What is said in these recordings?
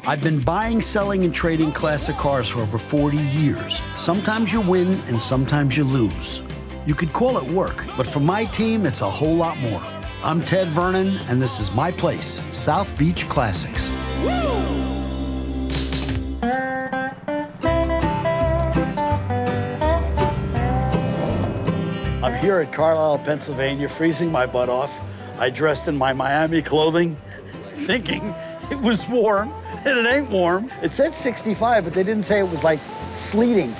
I've been buying, selling, and trading classic cars for over 40 years. Sometimes you win and sometimes you lose. You could call it work, but for my team, it's a whole lot more. I'm Ted Vernon, and this is my place, South Beach Classics. I'm here at Carlisle, Pennsylvania, freezing my butt off. I dressed in my Miami clothing, thinking it was warm, and it ain't warm. It said 65, but they didn't say it was like sleeting.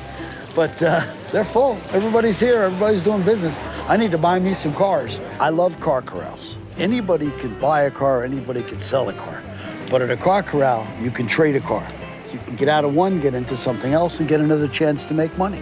But they're full. Everybody's here, everybody's doing business. I need to buy me some cars. I love car corrals. Anybody can buy a car, anybody can sell a car. But at a car corral, you can trade a car. You can get out of one, get into something else, and get another chance to make money.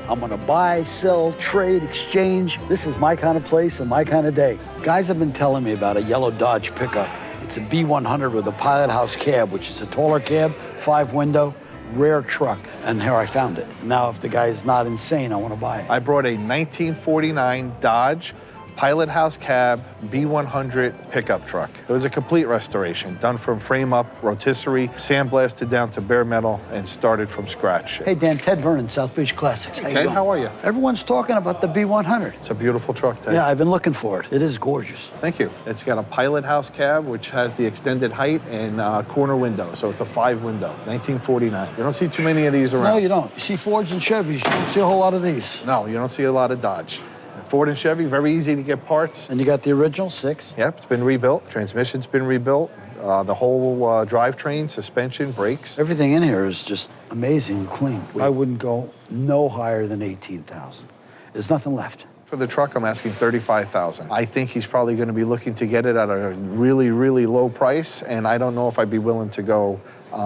I'm gonna buy, sell, trade, exchange. This is my kind of place and my kind of day. Guys have been telling me about a yellow Dodge pickup. It's a B100 with a Pilot House cab, which is a taller cab, 5-window, rare truck. And here I found it. Now, if the guy is not insane, I wanna buy it. I brought a 1949 Dodge Pilot House cab B100 pickup truck. It was a complete restoration, done from frame up, rotisserie, sandblasted down to bare metal, and started from scratch. Hey, Dan, Ted Vernon, South Beach Classics. How you Ted, doing? how are you? Everyone's talking about the B100. It's a beautiful truck, Ted. Yeah, I've been looking for it. It is gorgeous. Thank you. It's got a Pilot House cab, which has the extended height and corner window, so it's a 5-window, 1949. You don't see too many of these around. No, you don't. You see Fords and Chevys, you don't see a whole lot of these. No, you don't see a lot of Dodge. Ford and Chevy, very easy to get parts. And you got the original 6? Yep, it's been rebuilt. Transmission's been rebuilt. The whole drivetrain, suspension, brakes. Everything in here is just amazing and clean. I wouldn't go no higher than 18,000. There's nothing left. For the truck, I'm asking $35,000. I think he's probably going to be looking to get it at a really, really low price, and I don't know if I'd be willing to go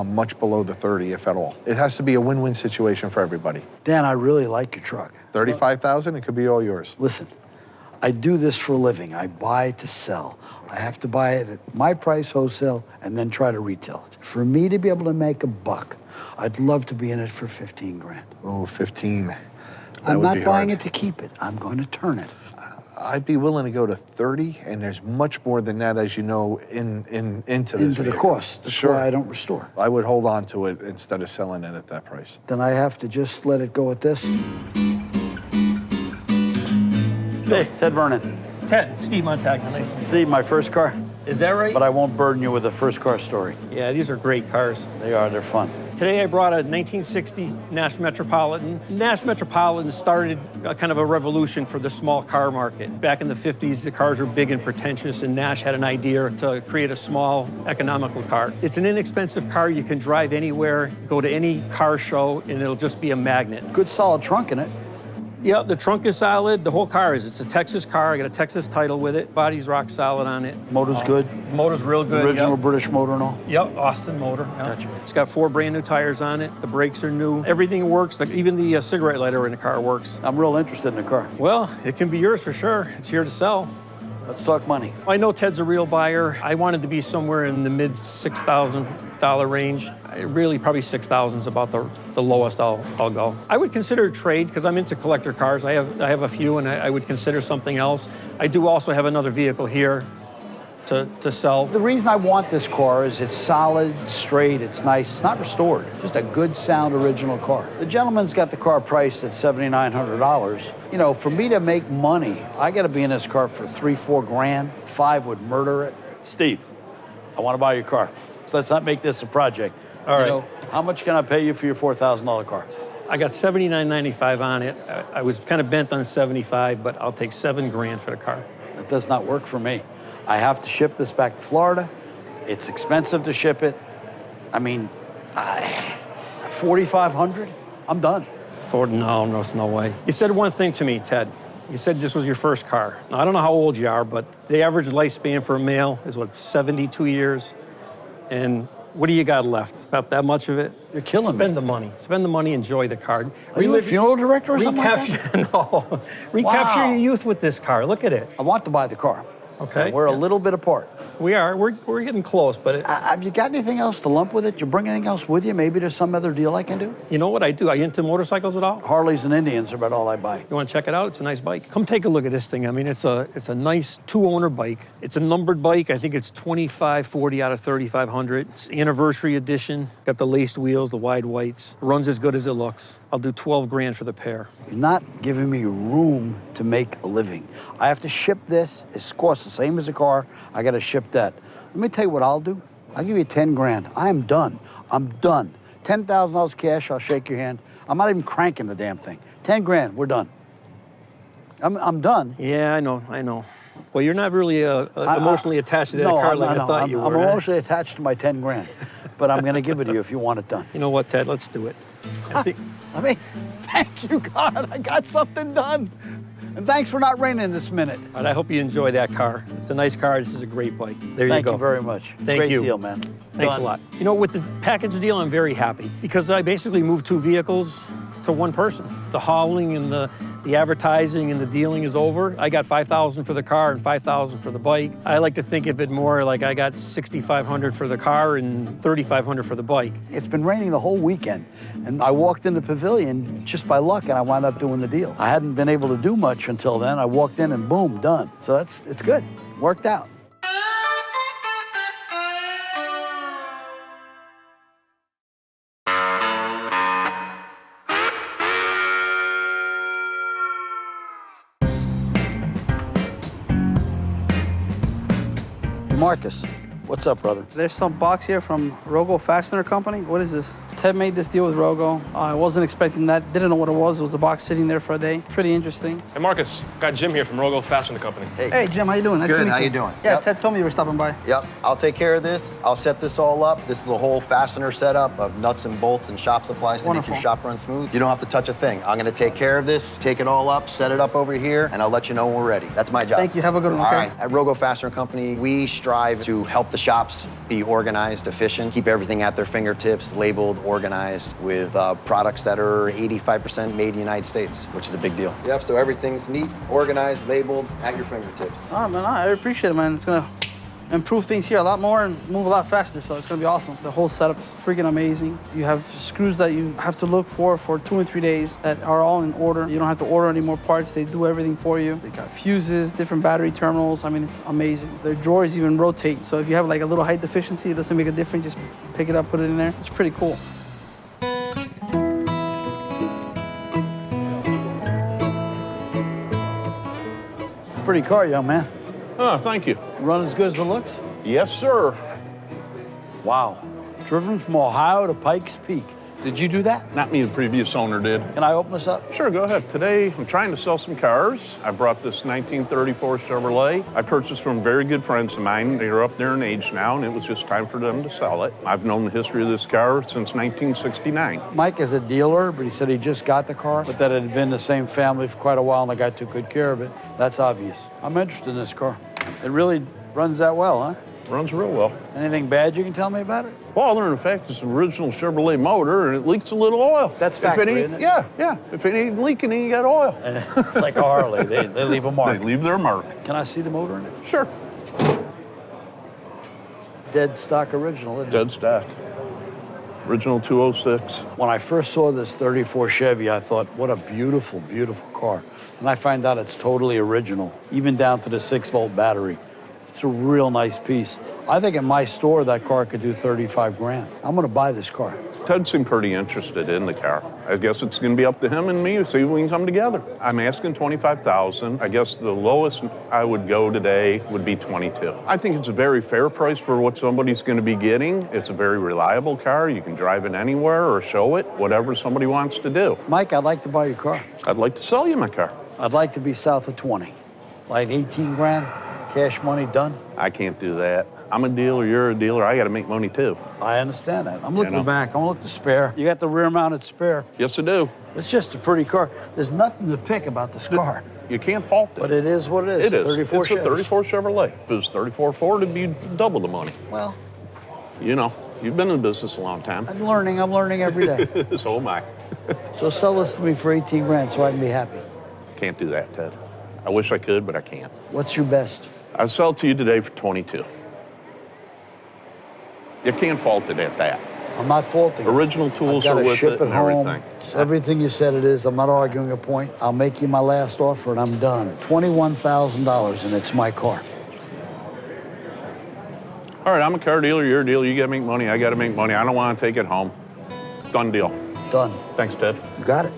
much below the 30, if at all. It has to be a win-win situation for everybody. Dan, I really like your truck. $35,000, it could be all yours. Listen, I do this for a living. I buy to sell. I have to buy it at my price wholesale and then try to retail it. For me to be able to make a buck, I'd love to be in it for 15 grand. Oh, 15. I'm not buying it to keep it. I'm going to turn it. I'd be willing to go to 30, and there's much more than that, as you know, into this Into the vehicle. cost. That's Sure. why I don't restore. I would hold on to it instead of selling it at that price. Then I have to just let it go at this. Hey, Ted Vernon. Ted, Steve Montagna, nice to meet you. Steve, my first car, Is that right? but I won't burden you with a first car story. Yeah, these are great cars. They are, they're fun. Today I brought a 1960 Nash Metropolitan. Nash Metropolitan started a kind of a revolution for the small car market. Back in the 50s, the cars were big and pretentious, and Nash had an idea to create a small, economical car. It's an inexpensive car. You can drive anywhere, go to any car show, and it'll just be a magnet. Good solid trunk in it. Yeah, the trunk is solid. The whole car is. It's a Texas car. I got a Texas title with it. Body's rock solid on it. Motor's good. Motor's real good. Original Yep. British motor and all. Yep, Austin motor. Yeah. Gotcha. It's got 4 brand new tires on it. The brakes are new. Everything works. Even the cigarette lighter in the car works. I'm real interested in the car. Well, it can be yours for sure. It's here to sell. Let's talk money. I know Ted's a real buyer. I wanted to be somewhere in the mid $6,000 range. Really, probably 6,000 is about the lowest I'll go. I would consider a trade because I'm into collector cars. I have a few, and I would consider something else. I do also have another vehicle here to sell. The reason I want this car is it's solid, straight, it's nice, it's not restored. Just a good sound original car. The gentleman's got the car priced at $7,900. You know, for me to make money, I gotta be in this car for 3-4 grand. 5 would murder it. Steve, I wanna buy your car. So let's not make this a project. All right. You know, how much can I pay you for your $4,000 car? I got $79.95 on it. I was kind of bent on 75, but I'll take 7 grand for the car. That does not work for me. I have to ship this back to Florida. It's expensive to ship it. I mean, 4,500? I'm done. Ford, no, there's no way. You said one thing to me, Ted. You said this was your first car. Now, I don't know how old you are, but the average lifespan for a male is, what, 72 years? And what do you got left? About that much of it? You're killing me. Spend the money. Spend the money, enjoy the car. Are you a funeral director or something like that? No. Recapture Wow. your youth with this car. Look at it. I want to buy the car. Okay. We're a Yeah. little bit apart. We are. We're getting close, but Have you got anything else to lump with it? You bring anything else with you? Maybe there's some other deal I can do? you know what I do? Are you into motorcycles at all? Harleys and Indians are about all I buy. You want to check it out? It's a nice bike. Come take a look at this thing. I mean, it's a nice 2-owner bike. It's a numbered bike. I think it's 2540 out of 3500. It's anniversary edition. Got the laced wheels, the wide whites. Runs as good as it looks. I'll do 12 grand for the pair. You're not giving me room to make a living. I have to ship this. It costs the same as a car. I got to ship that. Let me tell you what I'll do. I'll give you 10 grand. I am done. I'm done. $10,000 cash, I'll shake your hand. I'm not even cranking the damn thing. 10 grand, we're done. I'm done. Yeah, I know. Well, you're not really emotionally attached to that car like I thought you were. I'm emotionally attached to my 10 grand, but I'm going to give it to you if you want it done. You know what, Ted? Let's do it. I mean, thank you, God. I got something done. And thanks for not raining this minute. All right, I hope you enjoy that car. It's a nice car. This is a great bike. There you go. Thank you very much. Thank Great you. deal, man. Thanks Done. a lot. You know, with the package deal, I'm very happy because I basically moved 2 vehicles to one person. The hauling and the advertising and the dealing is over. I got $5,000 for the car and $5,000 for the bike. I like to think of it more like I got $6,500 for the car and $3,500 for the bike. It's been raining the whole weekend, and I walked in the pavilion just by luck, and I wound up doing the deal. I hadn't been able to do much until then. I walked in and boom, done. So it's good. Worked out. Marcus, what's up, brother? There's some box here from Rogo Fastener Company. What is this? Ted made this deal with Rogo. I wasn't expecting that. Didn't know what it was. It was a box sitting there for a day. Pretty interesting. Hey, Marcus, got Jim here from Rogo Fastener Company. Hey, Jim, how you doing? Nice to Good, meet how you doing? Yeah, Yep. Ted told me you were stopping by. Yep, I'll take care of this. I'll set this all up. This is a whole fastener setup of nuts and bolts and shop supplies to Wonderful. make your shop run smooth. You don't have to touch a thing. I'm gonna take care of this, take it all up, set it up over here, and I'll let you know when we're ready. That's my job. Thank you. Have a good one, All okay? right. At Rogo Fastener Company, we strive to help the shops be organized, efficient, keep everything at their fingertips, labeled, organized, with products that are 85% made in the United States, which is a big deal. Yep, so everything's neat, organized, labeled, at your fingertips. All right, man. I appreciate it, man. It's going to improve things here a lot more and move a lot faster, so it's going to be awesome. The whole setup is freaking amazing. You have screws that you have to look for 2 and 3 days that are all in order. You don't have to order any more parts. They do everything for you. They got fuses, different battery terminals. I mean, it's amazing. Their drawers even rotate, so if you have like a little height deficiency, it doesn't make a difference. Just pick it up, put it in there. It's pretty cool. Pretty car, young man. Oh, thank you. Run as good as it looks? Yes, sir. Wow. Driven from Ohio to Pikes Peak. Did you do that? Not me, the previous owner did. Can I open this up? Sure, go ahead. Today, I'm trying to sell some cars. I brought this 1934 Chevrolet. I purchased from very good friends of mine. They're up there in age now, and it was just time for them to sell it. I've known the history of this car since 1969. Mike is a dealer, but he said he just got the car, but that it had been the same family for quite a while and they got took good care of it. That's obvious. I'm interested in this car. It really runs that well, huh? Runs real well. Anything bad you can tell me about it? Well, other than the fact it's an original Chevrolet motor, and it leaks a little oil. That's If factory, it ain't- isn't it? Yeah. If it ain't leaking, it ain't got oil. Like a Harley, they leave a mark. They leave their mark. Can I see the motor in it? Sure. Dead stock original, isn't it? Dead stock. Original 206. When I first saw this 34 Chevy, I thought, what a beautiful, beautiful car. And I find out it's totally original, even down to the 6-volt battery. It's a real nice piece. I think in my store, that car could do 35 grand. I'm gonna buy this car. Ted seemed pretty interested in the car. I guess it's gonna be up to him and me to see if we can come together. I'm asking $25,000. I guess the lowest I would go today would be 22. I think it's a very fair price for what somebody's gonna be getting. It's a very reliable car. You can drive it anywhere or show it, whatever somebody wants to do. Mike, I'd like to buy your car. I'd like to sell you my car. I'd like to be south of 20. Like 18 grand, cash money done. I can't do that. I'm a dealer, you're a dealer, I gotta make money too. I understand that. I'm looking know. back. I'm gonna look at the spare. You got the rear mounted spare. Yes, I do. It's just a pretty car. There's nothing to pick about this car. You can't fault it. But it is what it is. It is. 34 It's a 34 Chevrolet. If it was 34 Ford, it'd be double the money. Well, You know, you've been in business a long time. I'm learning every day. So am I. So sell this to me for 18 grand so I can be happy. Can't do that, Ted. I wish I could, but I can't. What's your best? I'll sell it to you today for 22. You can't fault it at that. I'm not faulting it. Original tools I've are gotta with ship it and home. everything. It's everything you said it is. I'm not arguing a point. I'll make you my last offer and I'm done. $21,000 and it's my car. All right, I'm a car dealer, you're a dealer, you gotta make money, I gotta make money. I don't wanna take it home. Done deal. Done. Thanks, Ted. You got it.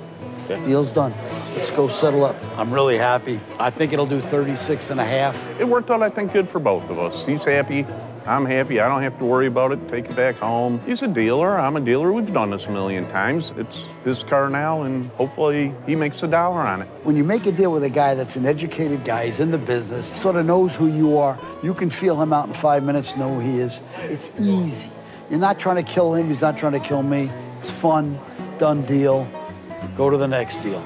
Okay. Deal's done. Let's go settle up. I'm really happy. I think it'll do 36 and a half. It worked out, I think, good for both of us. He's happy, I'm happy, I don't have to worry about it, take it back home. He's a dealer, I'm a dealer, we've done this a million times. It's his car now, and hopefully he makes $1 on it. When you make a deal with a guy that's an educated guy, he's in the business, sort of knows who you are, you can feel him out in 5 minutes, know who he is. It's easy. You're not trying to kill him, he's not trying to kill me. It's fun, done deal. Go to the next deal.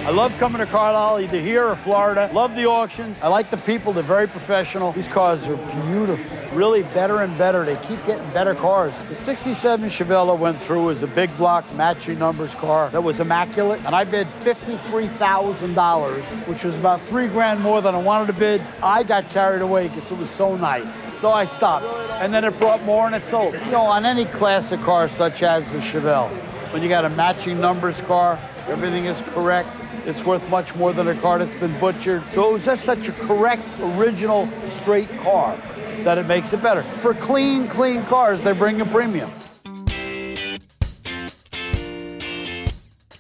I love coming to Carlisle, either here or Florida. Love the auctions. I like the people, they're very professional. These cars are beautiful, really better and better. They keep getting better cars. The 67 Chevelle I went through was a big block, matching numbers car that was immaculate. And I bid $53,000, which was about $3 grand more than I wanted to bid. I got carried away because it was so nice. So I stopped. And then it brought more and it sold. You know, on any classic car such as the Chevelle, when you got a matching numbers car, everything is correct. It's worth much more than a car that's been butchered. So it was just such a correct, original, straight car that it makes it better. For clean cars, they bring a premium.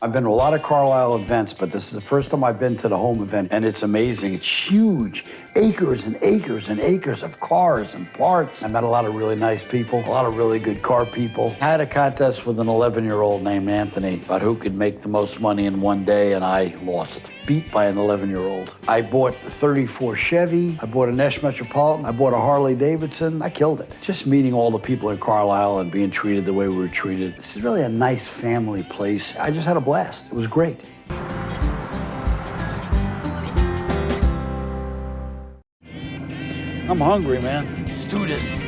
I've been to a lot of Carlisle events, but this is the first time I've been to the home event, and it's amazing. It's huge. Acres and acres and acres of cars and parts. I met a lot of really nice people, a lot of really good car people. I had a contest with an 11-year-old named Anthony about who could make the most money in one day, and I lost. Beat by an 11-year-old. I bought a 34 Chevy, I bought a Nash Metropolitan, I bought a Harley Davidson. I killed it. Just meeting all the people in Carlisle and being treated the way we were treated. This is really a nice family place. I just had a blast. It was great. I'm hungry, man. Let's do this.